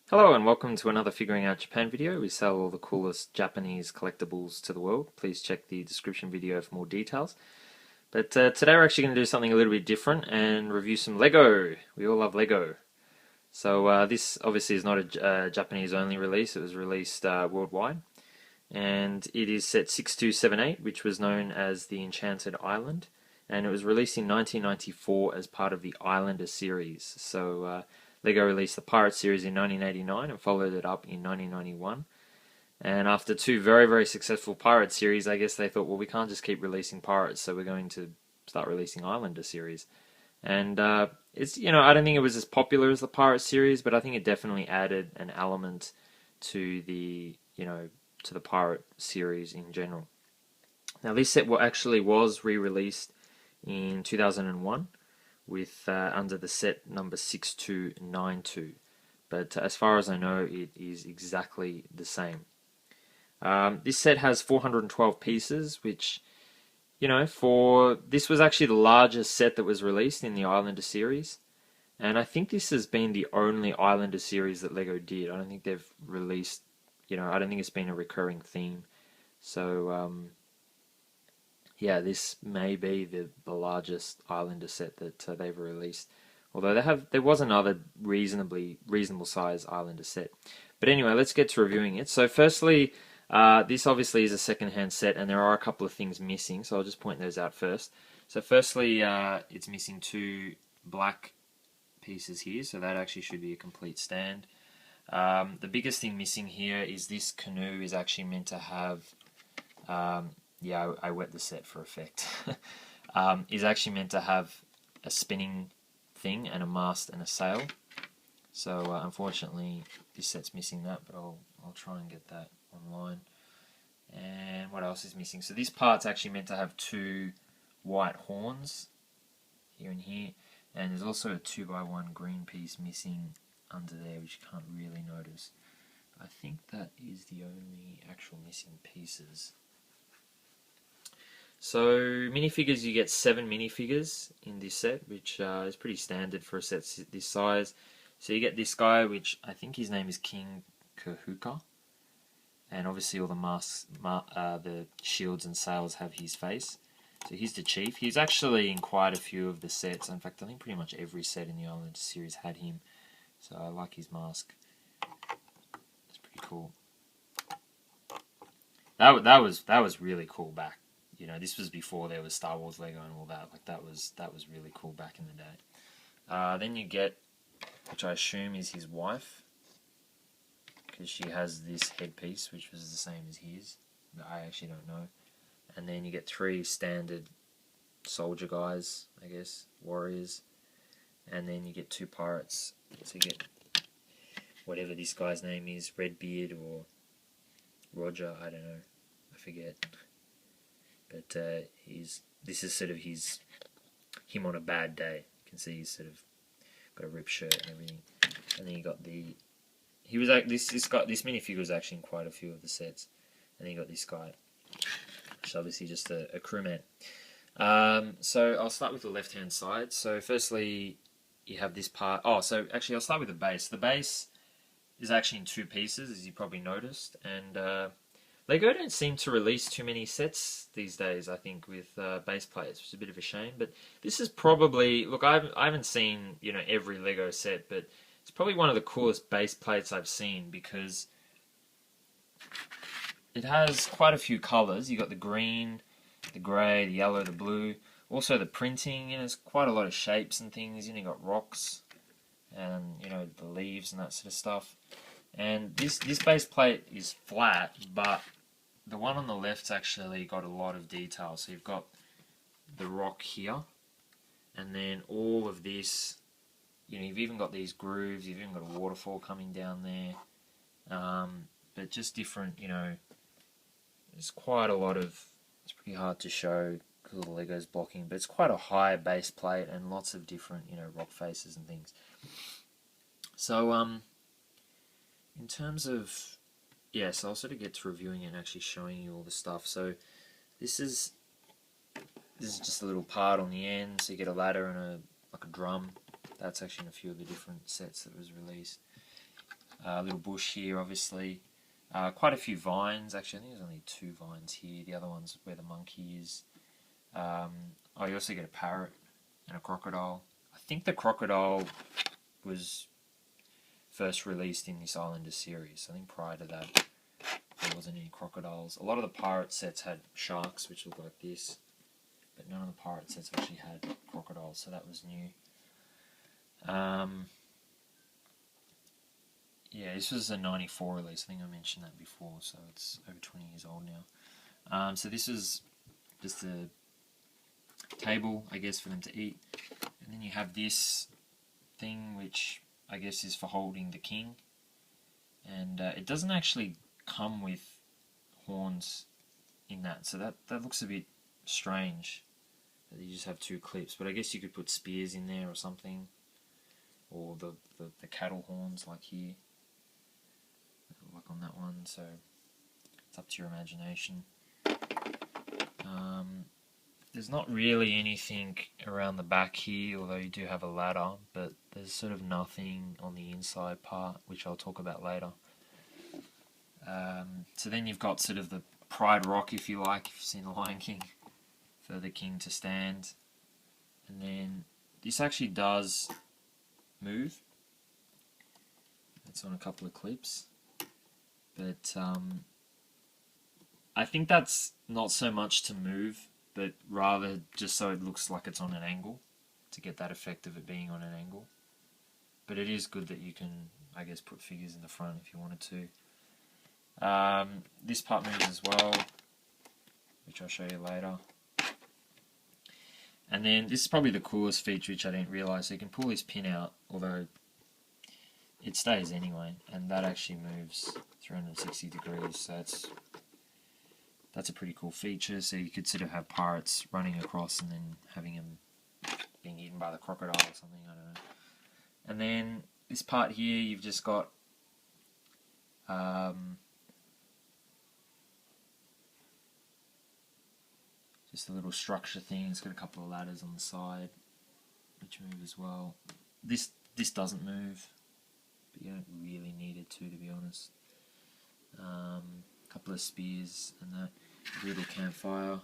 Hello and welcome to another Figuring Out Japan video. We sell all the coolest Japanese collectibles to the world. Please check the description video for more details. But today we're actually going to do something a little bit different and review some Lego. We all love Lego. So this obviously is not a Japanese only release. It was released worldwide. And it is set 6278, which was known as the Enchanted Island. And it was released in 1994 as part of the Islander series. So Lego released the Pirate series in 1989 and followed it up in 1991. And after two very, very successful Pirate series, I guess they thought, well, we can't just keep releasing Pirates, so we're going to start releasing Islander series. And it's, I don't think it was as popular as the Pirate series, but I think it definitely added an element to the, to the Pirate series in general. Now, this set actually was re-released in 2001 with under the set number 6292, but as far as I know, it is exactly the same. This set has 412 pieces, which, this was actually the largest set that was released in the Islander series, and I think this has been the only Islander series that Lego did. I don't think they've released, I don't think it's been a recurring theme. So yeah, this may be the largest Islander set that they've released. Although there was another reasonable size Islander set. But anyway, let's get to reviewing it. So firstly, this obviously is a second-hand set, and there are a couple of things missing. So I'll just point those out first. So firstly, it's missing two black pieces here, so that actually should be a complete stand. The biggest thing missing here is this canoe is actually meant to have. Yeah, I wet the set for effect. Is actually meant to have a spinning thing and a mast and a sail. So unfortunately, this set's missing that, but I'll try and get that online. And what else is missing? So this part's actually meant to have two white horns here and here, and there's also a 2x1 green piece missing under there, which you can't really notice. I think that is the only actual missing pieces. So minifigures, you get 7 minifigures in this set, which is pretty standard for a set this size. So you get this guy, which I think his name is King Kahuka, and obviously all the masks, the shields and sails have his face. So he's the chief. He's actually in quite a few of the sets. In fact, I think pretty much every set in the Island series had him. So I like his mask. It's pretty cool. That was really cool back. This was before there was Star Wars Lego and all that. Like that was really cool back in the day. Then you get, which I assume is his wife, because she has this headpiece, which was the same as his. But I actually don't know. And then you get 3 standard soldier guys, I guess, warriors. And then you get 2 pirates. So you get whatever this guy's name is, Redbeard or Roger, I don't know, I forget. But this is sort of him on a bad day. You can see he's sort of got a ripped shirt and everything. And then you got this minifigure was actually in quite a few of the sets. And then you got this guy, which is obviously just a crewman. So I'll start with the left hand side. So firstly, you have this part. Oh, so actually I'll start with the base. The base is actually in 2 pieces, as you probably noticed, and Lego don't seem to release too many sets these days, I think, with base plates, which is a bit of a shame. But this is probably, look, I haven't seen, every Lego set, but it's probably one of the coolest base plates I've seen, because it has quite a few colours. You got the green, the grey, the yellow, the blue. Also the printing, there's quite a lot of shapes and things. You got rocks and, the leaves and that sort of stuff. And this base plate is flat, but the one on the left's actually got a lot of detail. So you've got the rock here, and then all of this, you've even got these grooves, you've even got a waterfall coming down there. But just different, there's quite a lot of, it's pretty hard to show because the Lego's blocking, but it's quite a high base plate and lots of different, rock faces and things. So, in terms of, so I'll sort of get to reviewing it and actually showing you all the stuff. So this is just a little part on the end, so you get a ladder and like a drum. That's actually in a few of the different sets that was released. A little bush here, obviously. Quite a few vines, actually. I think there's only 2 vines here. The other one's where the monkey is. You also get a parrot and a crocodile. I think the crocodile was first released in this Islander series. I think prior to that, there wasn't any crocodiles. A lot of the pirate sets had sharks, which look like this, but none of the pirate sets actually had crocodiles, so that was new. Yeah, this was a 94 release. I think I mentioned that before, so it's over 20 years old now. So this is just a table, I guess, for them to eat. And then you have this thing, which I guess is for holding the king. And it doesn't actually come with horns in that, so that looks a bit strange. That you just have 2 clips, but I guess you could put spears in there or something. Or the cattle horns, like here. Like on that one, so it's up to your imagination. There's not really anything around the back here, although you do have a ladder, but there's sort of nothing on the inside part, which I'll talk about later. So then you've got sort of the Pride Rock, if you like, if you've seen The Lion King, for the king to stand. And then this actually does move. It's on a couple of clips. But I think that's not so much to move, but rather just so it looks like it's on an angle, to get that effect of it being on an angle. But it is good that you can, I guess, put figures in the front if you wanted to. This part moves as well, which I'll show you later. And then this is probably the coolest feature, which I didn't realise. So you can pull this pin out, although it stays anyway, and that actually moves 360 degrees, so that's a pretty cool feature. So you could sort of have pirates running across and then having them being eaten by the crocodile or something, I don't know. And then this part here, you've just got just a little structure thing. It's got a couple of ladders on the side which move as well. This doesn't move, but you don't really need it to be honest. A couple of spears and that little campfire.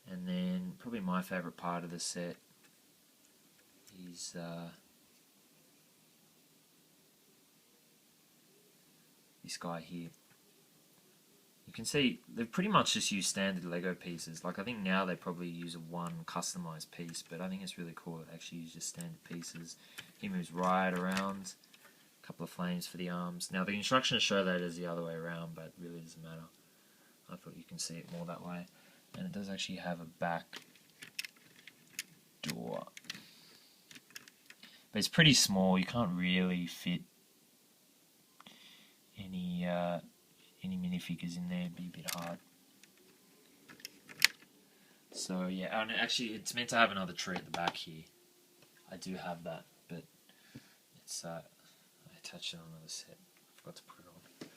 And then probably my favourite part of the set is this guy here. You can see they've pretty much just used standard Lego pieces. Like I think now they probably use one customized piece, but I think it's really cool that they actually use just standard pieces. He moves right around. A couple of flames for the arms. Now the instructions show that as the other way around, but it really doesn't matter. I thought you can see it more that way. And it does actually have a back door. But it's pretty small. You can't really fit any minifigures in there. It'd be a bit hard. So yeah, and actually it's meant to have another tree at the back here. I do have that, but it's I attached it on another set. I forgot to put it on.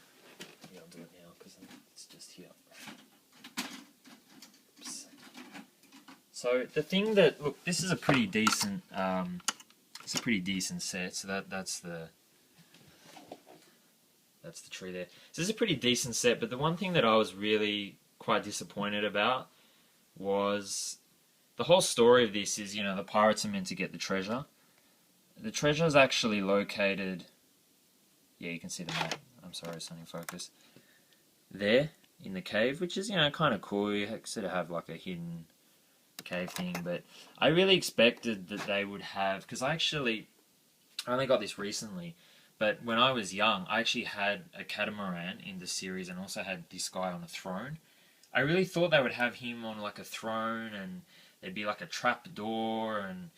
Yeah, I'll do it now because it's just here. Oops. So the thing that, look, this is a pretty decent it's a pretty decent set. So that's the tree there. So this is a pretty decent set, but the one thing that I was really quite disappointed about was the whole story of this is, you know, the pirates are meant to get the treasure. The treasure is actually located, yeah, you can see the map. I'm sorry, it's not in focus. There, in the cave, which is, you know, kind of cool. You sort of have like a hidden cave thing, but I really expected that they would have, because I only got this recently, but when I was young, I actually had a catamaran in the series and also had this guy on a throne. I really thought they would have him on like a throne and there'd be like a trap door and,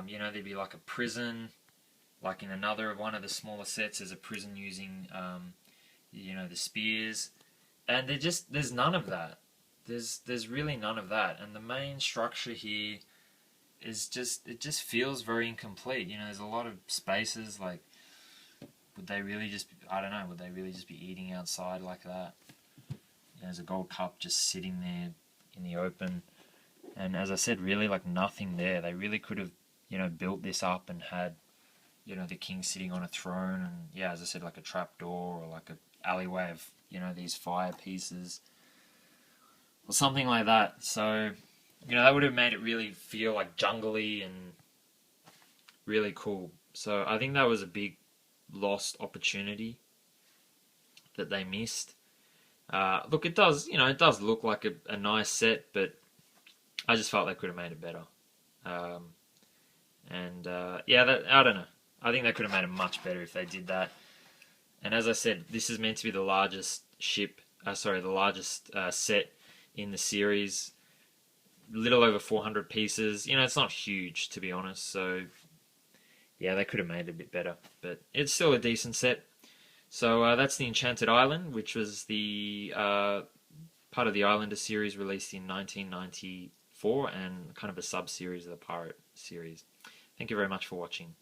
you know, there'd be like a prison. Like in one of the smaller sets, there's a prison using, you know, the spears. And there's none of that. There's really none of that. And the main structure here is it just feels very incomplete. You know, there's a lot of spaces, like, would they really just be eating outside like that? You know, there's a gold cup just sitting there in the open. And as I said, really like nothing there. They really could have, you know, built this up and had, you know, the king sitting on a throne, and yeah, as I said, like a trap door or like a alleyway of, you know, these fire pieces or something like that. So, you know, that would have made it really feel like jungly and really cool. So I think that was a big lost opportunity that they missed. Look, it does, you know, it does look like a nice set, but I just felt they could have made it better. Um, yeah, I don't know. I think they could have made it much better if they did that. And as I said, this is meant to be the largest the largest set in the series. A little over 400 pieces. You know, it's not huge, to be honest. So, yeah, they could have made it a bit better. But it's still a decent set. So that's the Enchanted Island, which was the part of the Islander series released in 1994 and kind of a sub-series of the Pirate series. Thank you very much for watching.